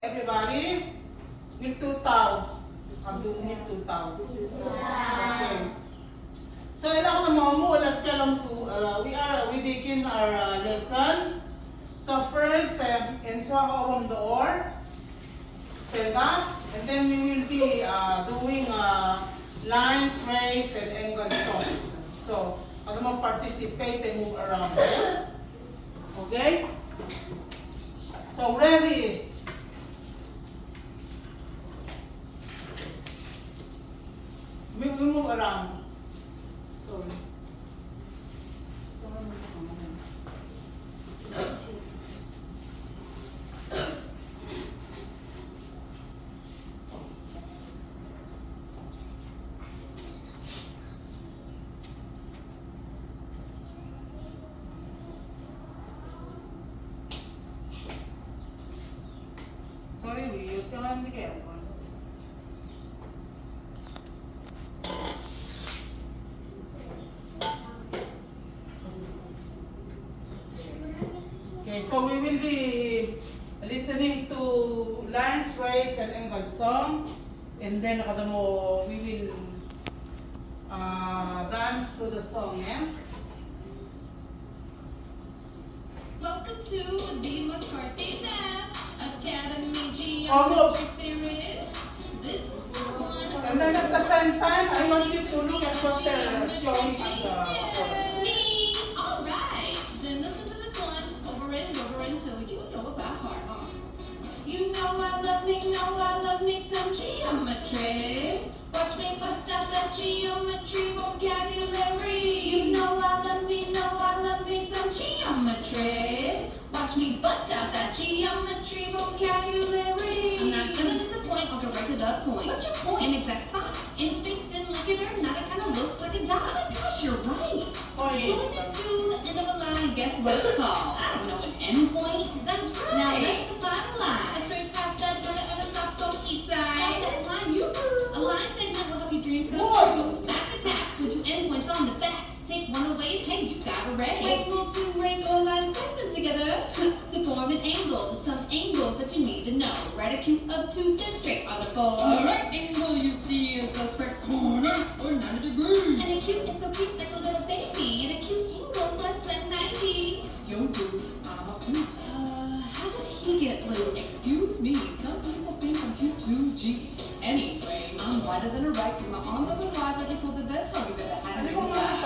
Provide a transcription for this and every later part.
Everybody, will tutao. Abdul will tutao. Okay. So ilang mo ulit kalam su we begin our lesson. So first inswa ko the or stand up, and then we will be doing lines, raise, and angle tones. So ano mo participate and move around. Okay? So ready? We move around. Sorry. Sorry, we use yung hindi kayo. Okay, so we will be listening to lines, raise, and angle song, and then we will dance to the song. Yeah. Welcome to the McCarthy Math Academy Almost. Geometry Series. This is for one. And then at the same time, I want you to look at what they're showing on the board. Me. All right. Then listen to this one over and over until you know about heart. You know I love me some geometry. Watch me bust out that geometry vocabulary. You know I love me some geometry. Watch me bust out that geometry vocabulary. I'm not gonna disappoint, I'll go right to the point. What's your point? An exact spot. In space and like it or not, it kind of looks like a dot. Oh my gosh, you're right. Join it to the end of a line, guess what it's called? I don't know, an end point? That's right. Now let's define a line. A straight path that never ever stops on each side. Stop that line, you a line segment will help your dreams come true. Smack attack with two endpoints on the back. Take one away, hey, you got a ray. Wait, will two rays or line segments together to form an angle. Some angles that you need to know. Right acute, obtuse, and straight are the four. The right angle you see is a square corner or 90 degrees. And acute is so cute like a little baby. And acute angle's less than 90. Yo, dude, I'm obtuse. How did he get loose? Excuse me, some people think I'm cute too. Geez. Anyway, I'm wider than a right, and my arms open wide, ready for the best hug you've ever had in your life.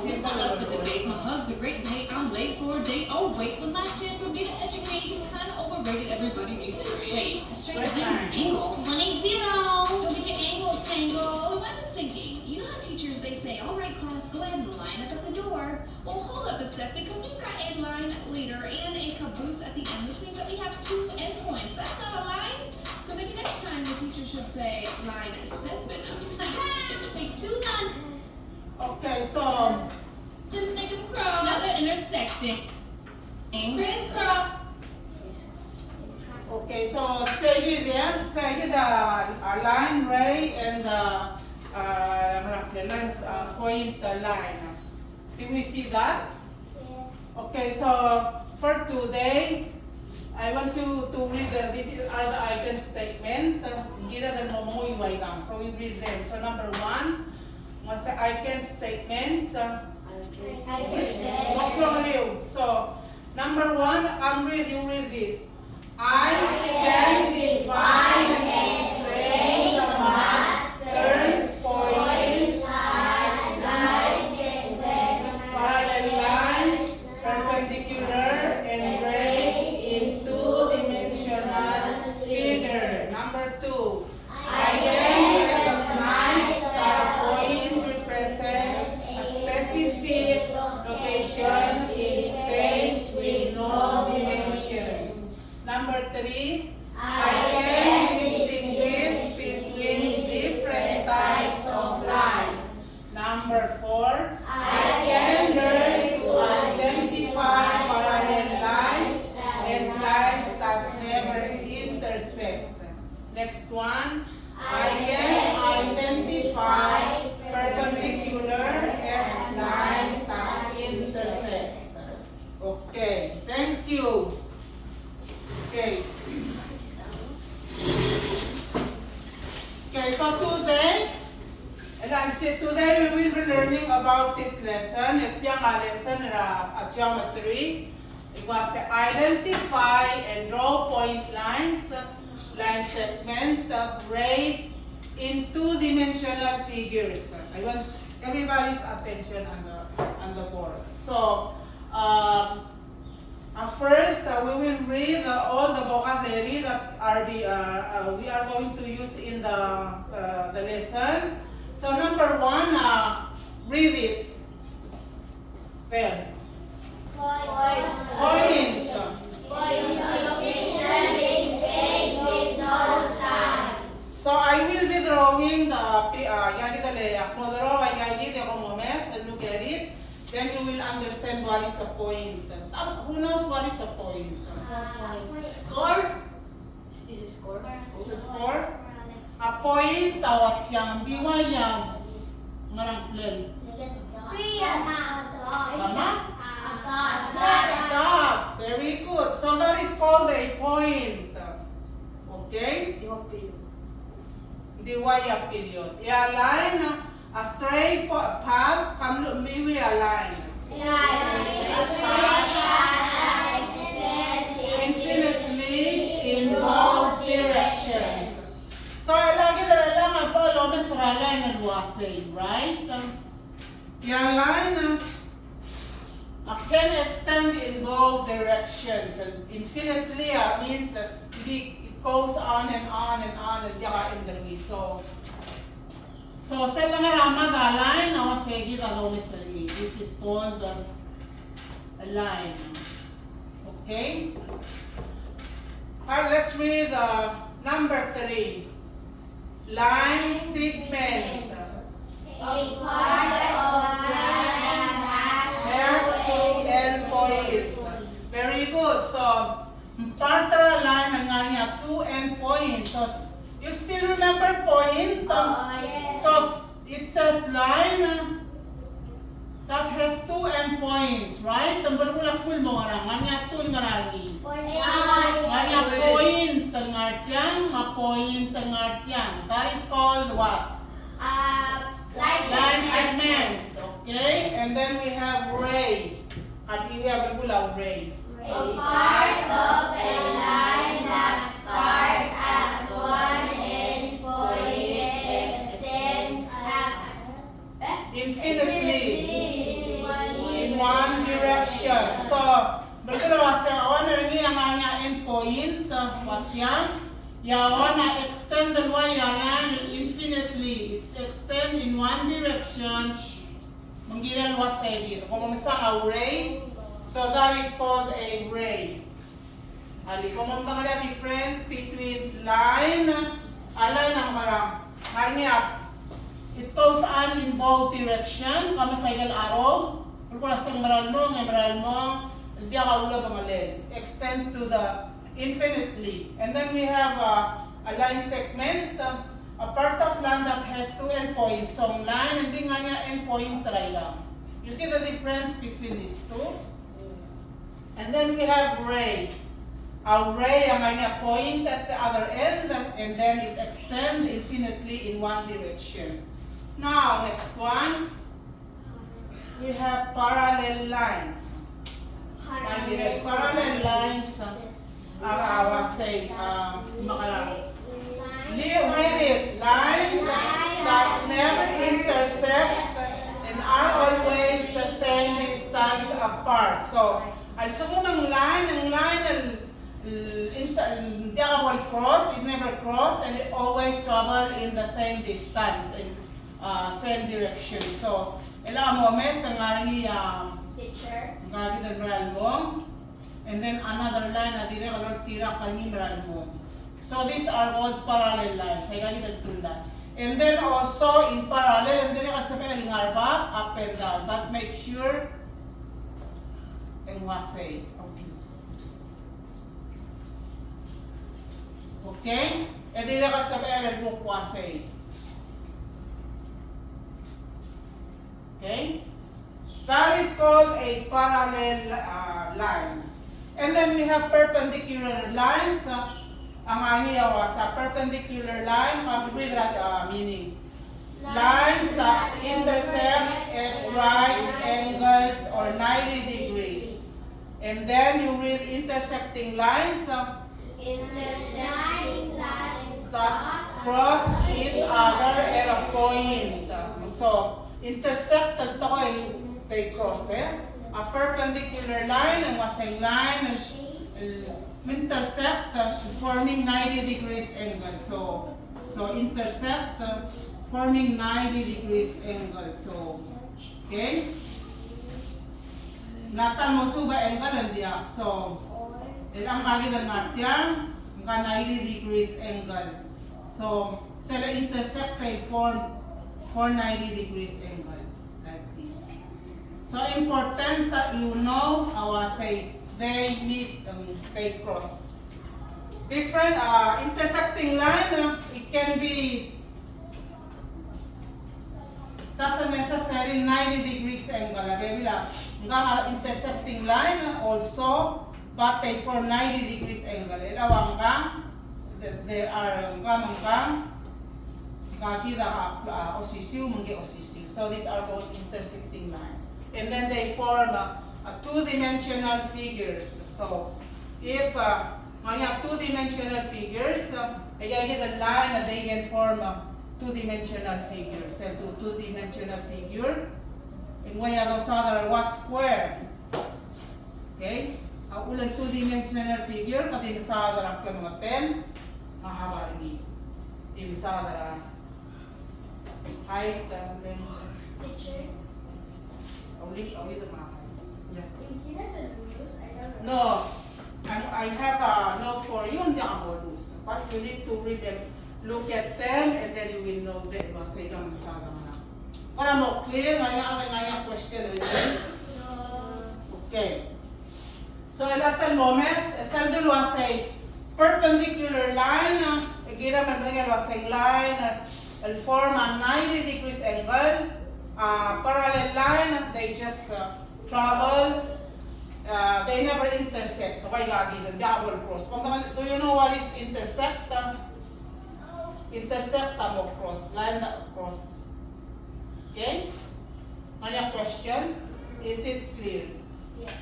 It's not up for debate. My hugs are great, hey, I'm late for a date. Oh wait, one last chance for me to educate. It's kind of overrated. Everybody needs to rate. Wait, a straight line is an angle. 180. Don't get your angles tangled. So I was thinking, you know how teachers they say, all right, class, go ahead and line up at the door. Well, hold up a sec, because we've got a line leader and a caboose at the end, which means that we have two endpoints. That's not a line. So maybe next time the teacher should say line segment. Take two lines. Okay, so To make a cross. Now they're intersecting. Crisscross. okay, so say the line, ray, and the lines point line. Can we see that? Okay, so for today, I want to read these are the icon statement. Hindi na mamuhiway lang. So we read them. So number one, was the icon statements. So number one, you read this. I can define and explain the math, turns, points, parallel lines, perpendicular, and rays in two-dimensional figure. Number two, I can recognize that a point represents a specific location in space with no dimensions. Number three, I can distinguish between different types of lines. Number four, I can learn to identify parallel lines as lines that never intersect. Next one, I can identify perpendicular as lines that intersect. Okay, thank you. Okay. so today we will be learning about this lesson. Ito ang lesson na geometry. It was to identify and draw point lines, line segment, rays in two-dimensional figures. I want everybody's attention on the board. So, first, we will read all the vocabulary that we are going to use in the lesson. So number 1, read it. Where? Point. So I will be drawing the look at it. Then you will understand what is the point. Who knows what is the point? Score? Is it score? Is it score? A point, tawag yang biwayang marang plan. Tama? Dot. Very good. So that is called a point. Okay? Diwaya period. I-align a straight path. Kamlo miwi align. Infinitely in both directions. So, lagi na lang ang palo sa line ng wasay, right? Yung line can extend in both directions. And infinitely means that it goes on and on and on and yaka in the way. So sa lang nga the line na wasay kita domestically. This is called a line. Okay? Let's read number 3. Line segment. A part of line Has two endpoints. Very good. So, part of the line nga niya, 2 endpoints. So, you still remember point? yes. So, it says line that has 2 endpoints, right? Tambal mo lang mo nga niya, 2 nga rin. Nga point ang artyang, point ang artyang. That is called what? Line segment. Okay? And then we have ray. At we have a ray. A part of a line that starts at one endpoint extends Infinitely. In one direction. So, berkata sa awan na rin ang endpoint. What yan? Yawan na extend the line infinitely. It extend in one direction. Manggilan was said dito. Kung mamasa a ray, so that is called a ray. Ali, kung mamasa difference between line ang marang. It goes on in both direction. Mamasa igal araw. Kung lasang maral mo, hindi ka ulo kamalin. Extend to the infinitely. And then we have a line segment, a part of line that has 2 endpoints. So line, hindi nga niya endpoint try lang. You see the difference between these two? And then we have ray. A ray, ang niya point at the other end, and then it extends infinitely in one direction. Now, next one, we have parallel lines. Parallel lines. Read it. Lines that never intersect and are always the same distance apart. So, also mo ng line hindi ka cross, it never cross, and it always travel in the same distance, in same direction. So, ilang mo mes ang teacher. mo. And then another line na dire kalor tira kami meral mo. So these are called parallel lines. Ay kani tagtula. And then also in parallel, and then kasabi ang ngarba up and down. But make sure and wasay. Okay? And then kasabi ang mo wasay. Okay? That is called a parallel line. And then we have perpendicular lines. ang aniya sa perpendicular line, read that meaning. Lines that intersect at right angles or 90 degrees. And then you read intersecting lines Intersecting lines that cross each other at a point. So, intersect to kay cross a perpendicular line and wasang line intersect forming 90 degrees angle. So intersect forming 90 degrees angle. So, okay? Natan mo suba angle dia. So, ilang kali ng natyang ka 90 degrees angle. So, sila intersect kay form 90 degrees angle like this. So, important that you know say they meet they cross. Different intersecting line, it can be doesn't necessarily 90 degrees angle. Maybe nga intersecting line also, but they form 90 degrees angle. Ilawang ka, there are kita osisiu, mangge osisiu. So these are both intersecting line. And then they form a two-dimensional figures. So if two-dimensional figures, I get a line that they can form two-dimensional figures. So two-dimensional figure. And when you have was square. Okay? Ang ulang two-dimensional figure, pati masadara ka mga 10, mahaba rin. Di masadara height, length. Teacher, Awit the map. Yes. he doesn't lose. I don't know. No. I have a note for you on the modus. But you need to read them, look at them, and then you will know that masay ka masadara na. Para mo clear, ngayang question ulit. Okay. So, el moments, el de say perpendicular line, gira man say line, el form a 90 degrees angle, parallel line, they just travel, they never intersect. Okay, lagi the double cross. Do you know what is intersect? Intersect mo cross, line that cross. Okay? Any question? Is it clear? Yes.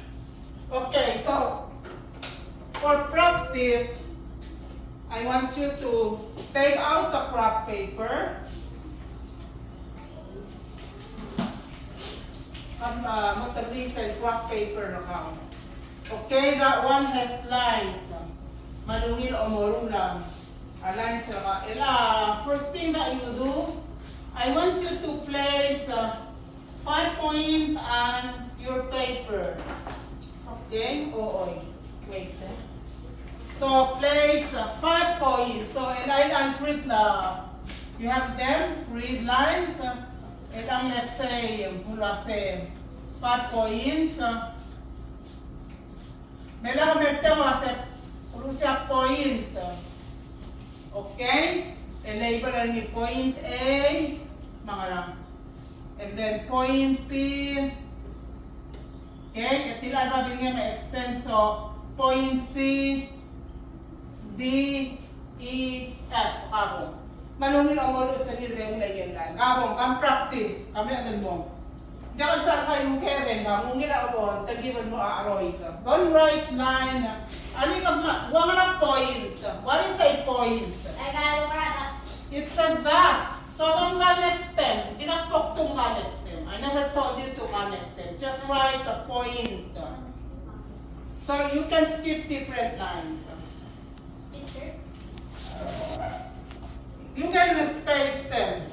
Okay, so for practice, I want you to take out the craft paper. Magtablisay craft paper na ka. Okay, that one has lines. Malungil o morulang. Lines na ka. First thing that you do, I want you to place 5 point on your paper. Okay? Wait. So, place 5 points. So, I'll read you have them, read lines. Let's say, 5 points. May lang siya point. Okay? Label ni point A, mga lang. And then point B. Okay, katilaan ba bingay ma-extend, so point C, D, E, F, kabong. Manungil ang modo sa nilwe mo na yan lang. Kabong, kam practice, kami natin mo. Diyan saan kayo kere, mungil ako, tagiban mo aaroy ka. Don't write line, ali ka wag na point. What is a point? I gotta look at that. It's a dot. So kung connect them, dinakpok tong connect them. I never told you to connect them. Just write a point. So you can skip different lines. Teacher? You can space them.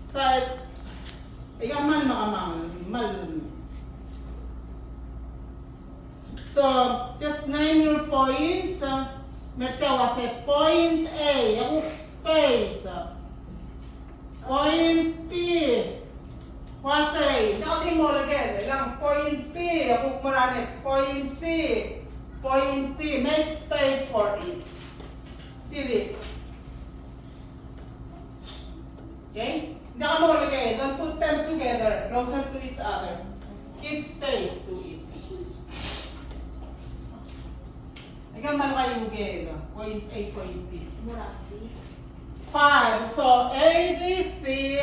So, man mal. So, just name your points. Mertawa say point A, yung space. Point P. Wasay, sabi mo again, ilang point P, yung next point C, point T, make space for it. See this. Okay? Hindi ka mo lagay, don't put them together, closer to each other. Give space to it. Ikaw man kayo, point A, point B. Murasi. 5. So A, B, C.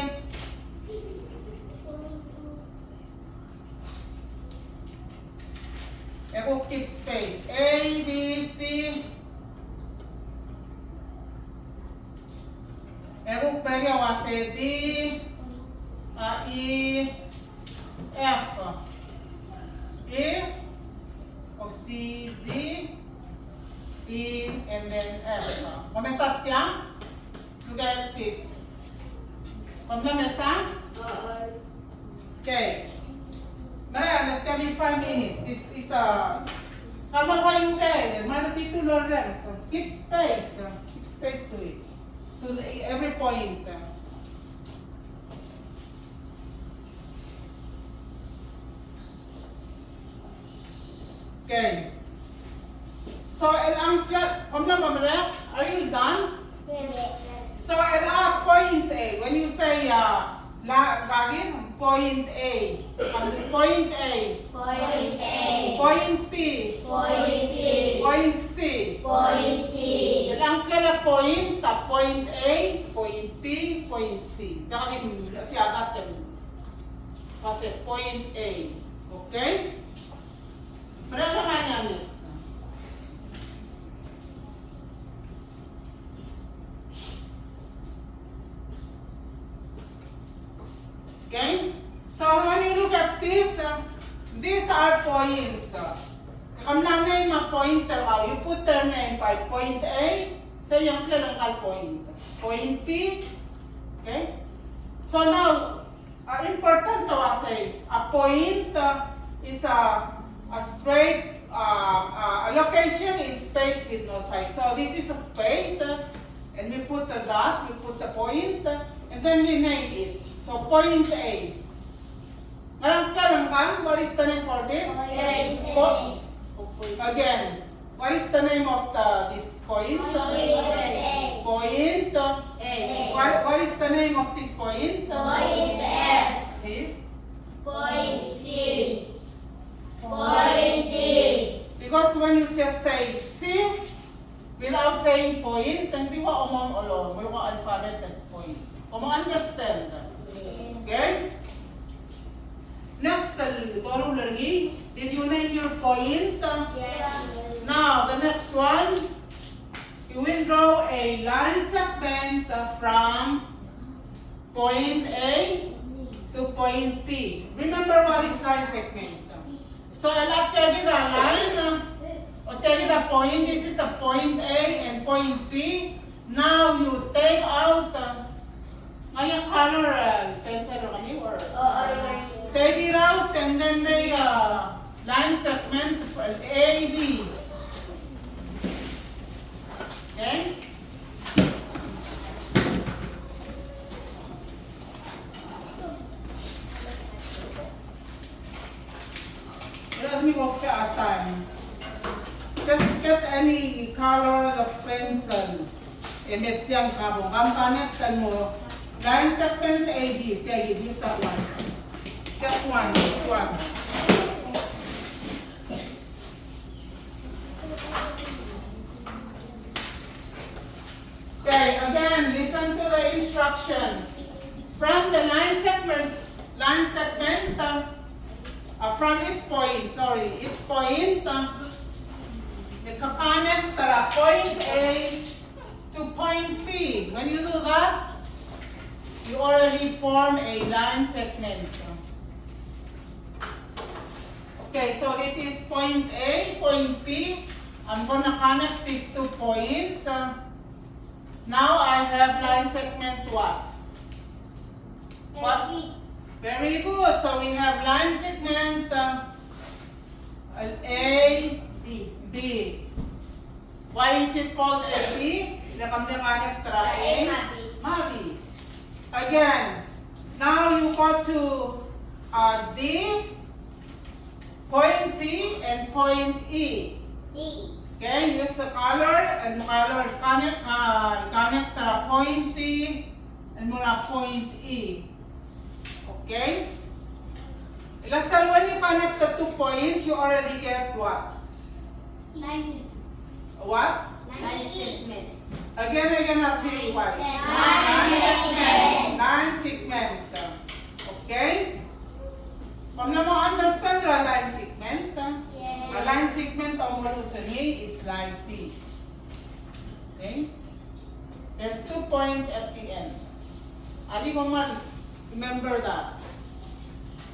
Eko keep space. A, B, C. Eko pwede wase D, E, F. E, o C, D, E, and then F. Komesat yang? Look at this. Komesa? Okay. Mariana, 35 minutes. This is a... Kama ko yung kaya, mana titulo lang. So, keep space. Keep space to it. To every point. Okay. So, are you done? So, point A. When you say, point A. Point A. Point A. Point B. Point B. Point C. Point C. Ang kala point, point A, point B, point C. Dahil siya natin. Kasi point A. Okay? Berapa nga niya next? Okay? So when you look at this, these are points. Ang nanay ma pointer, you put their name by point A, so yung kailangan point. Point B, okay? So now, important to say, a point is a straight a location in space with no size. So this is a space, and we put a dot, we put a point, and then we name it. So point A. Ngayon what is the name for this? Point A. Again, what is the name of this point? Point A. What is the name of this point? Point F. See? Point C. Point D. Because when you just say C without saying point, hindi mo umam-ulo, may mga alphabet at point. Understand? Okay? Next, Toru Lergi, did you name your point? Yes. Now, the next one, you will draw a line segment from point A to point P. Remember what is line segments? So, I'll tell you the line, or tell you the point. This is the point A and point P. Now, you take out, ngayong color, pencil or kani, or take it out and then make a line segment for AB. Okay? Let me go spare our time. Just get any color of pencil. Emit yang kabong. Kampanet kan mo. Line segment AB. Take it. Use that one. Just one. Just one. Okay. Again, listen to the instruction. From the line segment, from its point, ika-connect tara point A to point P. When you do that, you already form a line segment. Okay, so this is point A, point P. I'm gonna connect these 2 points. Now I have line segment what? What? Very good. So we have line segment A, B. Why is it called AB? Mabi. Again, now you go to D, point P, and point E. Okay, use the color and connect point P and point E. Okay? Last time when you connect the 2 points, you already get what? Line. What? Nine segment. Again, not three wise. Nine segment. 9 segment. Okay? Kung na mo understand the line segment, a line segment of Marusani is like this. Okay? There's 2 points at the end. Ali ko man, remember that.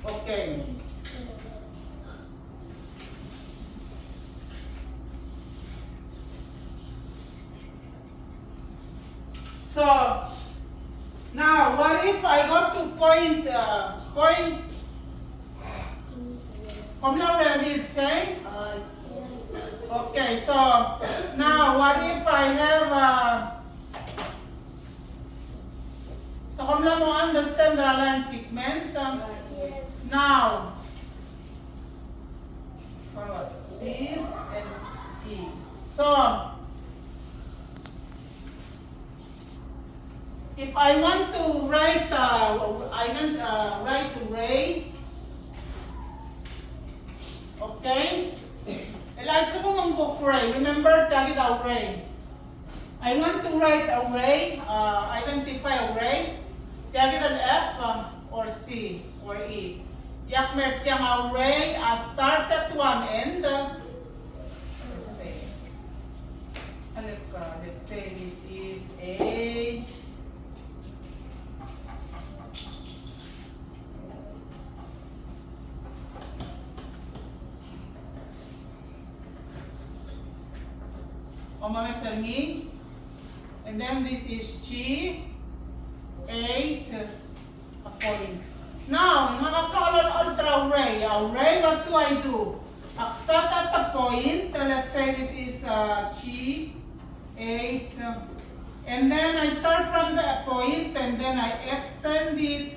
Okay. So, now what if I got to point, come now ready, say? Okay, so now what if I have so come now mo understand the line segment? Now, what was C and E? So, if I want to write, write Ray, okay? Like sa kung go Ray, remember tagi the array. I want to write array, identify array. Tagi the F or C or E. Yak mertyang array start at one end. Let's say this is a Omameserni, and then this is G, H, a point. Now, nakasulat ultra array. What do I do? I start at the point. Let's say this is G, H, and then I start from the point, and then I extend it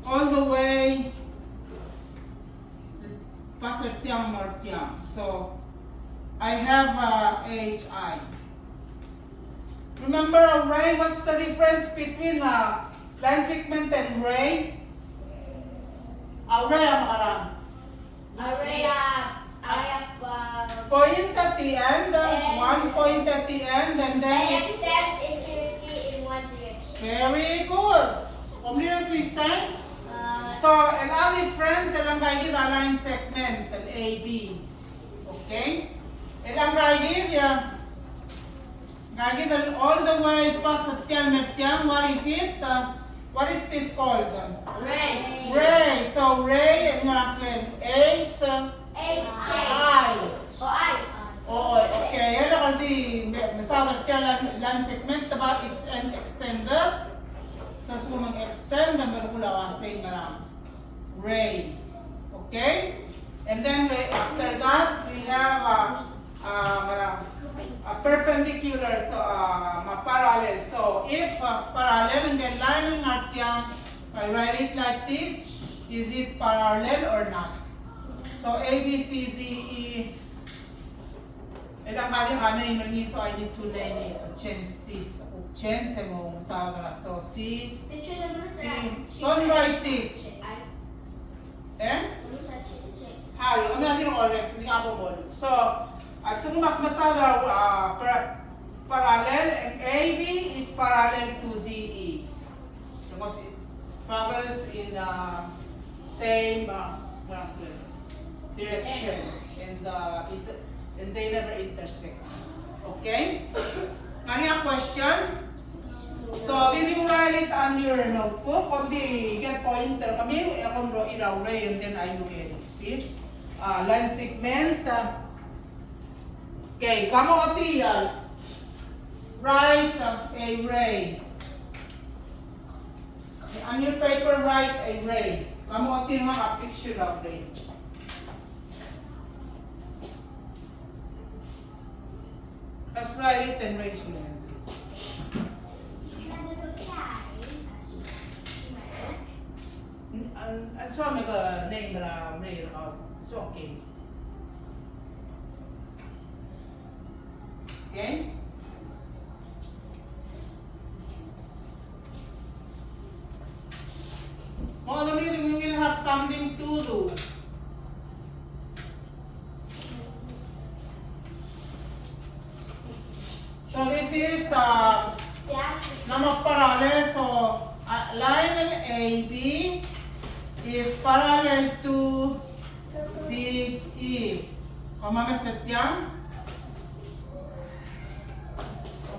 all the way pasertiang martiang. So I have HI. Remember array, what's the difference between line segment and array? Array ang makarang. Array Point at the end, one point at the end, and then and extends infinity in one direction. very good. Computer system. So, another friends, ilang kayo the line segment, an AB. Okay? Ilang kayo gagawin all the way past at yan, what is it? What is this called? Array. Ray. So, ray, H, I. Oo, okay. Yan ako masagot ka line segment, but it's an extender. So, mag-extend, number ko say ray. Okay? And then, after that, we have a perpendicular, so parallel. So if parallel and then line ng natyang, I write it like this, is it parallel or not? So A, B, C, D, E, ilang kali ka na yung so I need to name it, to change this, change mo sa so C, don't write this. Hari, ano natin yung orex, hindi nga po mo. So, sumak masala parallel, and AB is parallel to DE. Because it travels in same direction, and they never intersect. Okay? Kanya question? So, did you write it on your notebook? Kung di get pointer kami, akong iraw-ray, and then I look at it. See? Line segment. Okay, kamo tiya. Write a ray. On your paper, write a ray. Kamo tiya mga picture of ray. Let's write it and raise your hand. And so I make a name ray. It's okay. Okay? Mga meeting, we will have something to do. So this is nama parallel. So line AB is parallel to DE. Kama meset yan?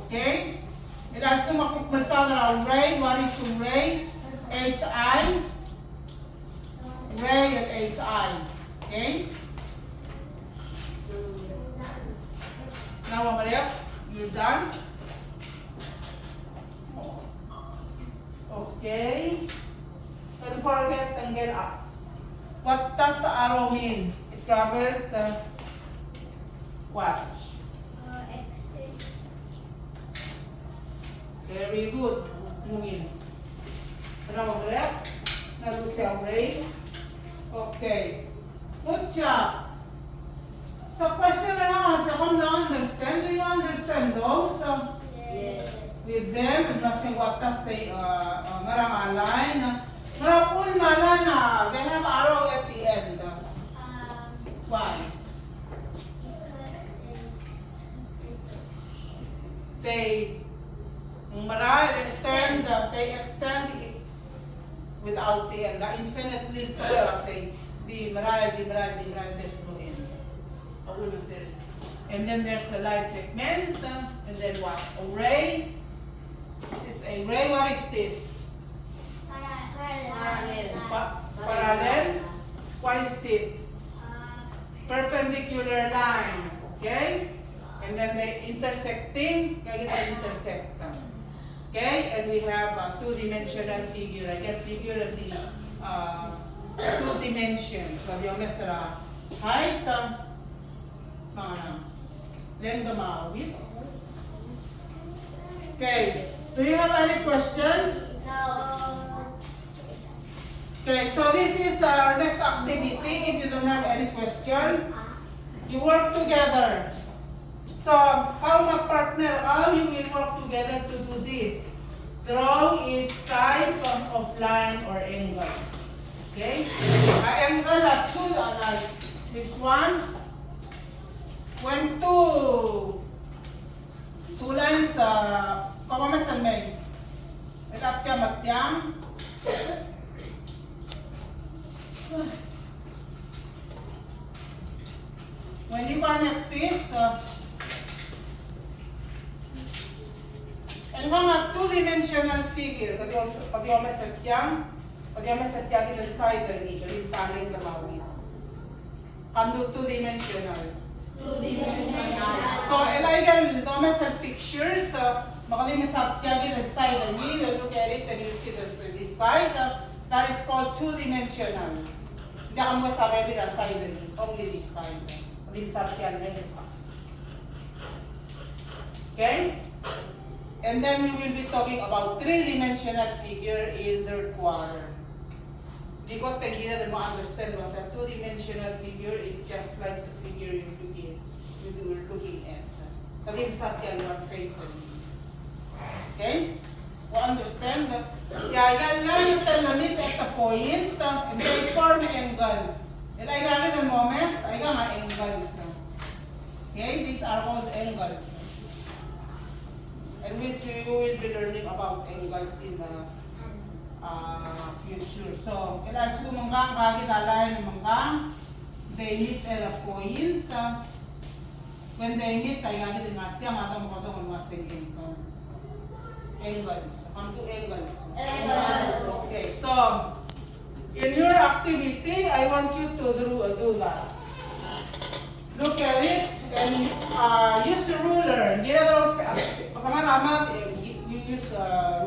Okay. Ilalim makukmalsa na ray. What is ray? HI. Ray at HI. Okay. Now, Maria, you're done. Okay. Don't forget and get up. What does the arrow mean? It travels what? Exit. Very good. Mungin. Ano, Maria? Nato siya ray. Okay. Good job. So question na naman, sa kung na-understand, do you understand those? Yes. With them, and kasi what does they, marang align. Marapun malana, they have arrow at the end. Why? They, they extend it without the end. The infinitely clear, say, di maray, there's no end. And then there's the light segment, and then what? Array. This is array. What is this? Parallel. What is this? Perpendicular line. Okay? And then they intersecting. Kaya kita intersect. Okay? And we have a two-dimensional figure. I can figure the two dimensions. So yung mesra height. Length width. Okay. Do you have any question? No. Okay, so this is our next activity. If you don't have any question, you work together. So, how you will work together to do this? Draw each type of line or angle. Okay? Angle at two, like this one. When two lines, kamamesan may ikat matyang. When you connect this, and mga two-dimensional figure, pag yung mesatyang kita side dito, yung saling na mawit. Kando two-dimensional. So, ilagay naman sa pictures, makalimasat yan yung side and you look at it and you see this side, that is called two-dimensional. Hindi ka mo sabi din side and only this side. Malimasat yan ngayon pa. Okay? And then we will be talking about three-dimensional figure in third quarter. Di ko hindi na ma-understand mo sa two-dimensional figure is just like the figure you're looking at. Kalimsat yan one face. Okay? We understand? Yan lang is the limit at the point and they form angle. Ay gamit ang moments, ay nga angles. Okay? These are called angles. And which we will be learning about angles in the future. So, kailangan sumanggang kagitalayan ng manggang, they meet at a point. When they meet, ay gagit din natin ang atang makatong masing angles. Come to angles. Okay, so, in your activity, I want you to do that. Look at it and use a ruler. Hindi na daw, pagkamaramat, you use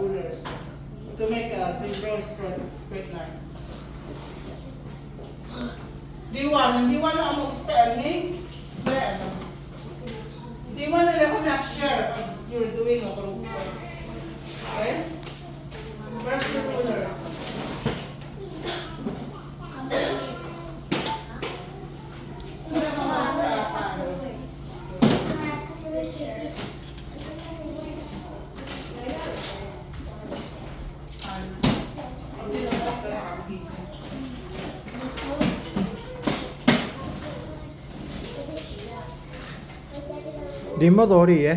rulers to make a straight line. Hindi na ang spelling. Hindi mo na kami share pag you're doing a group. Okay? Where's the rulers? Di modo ori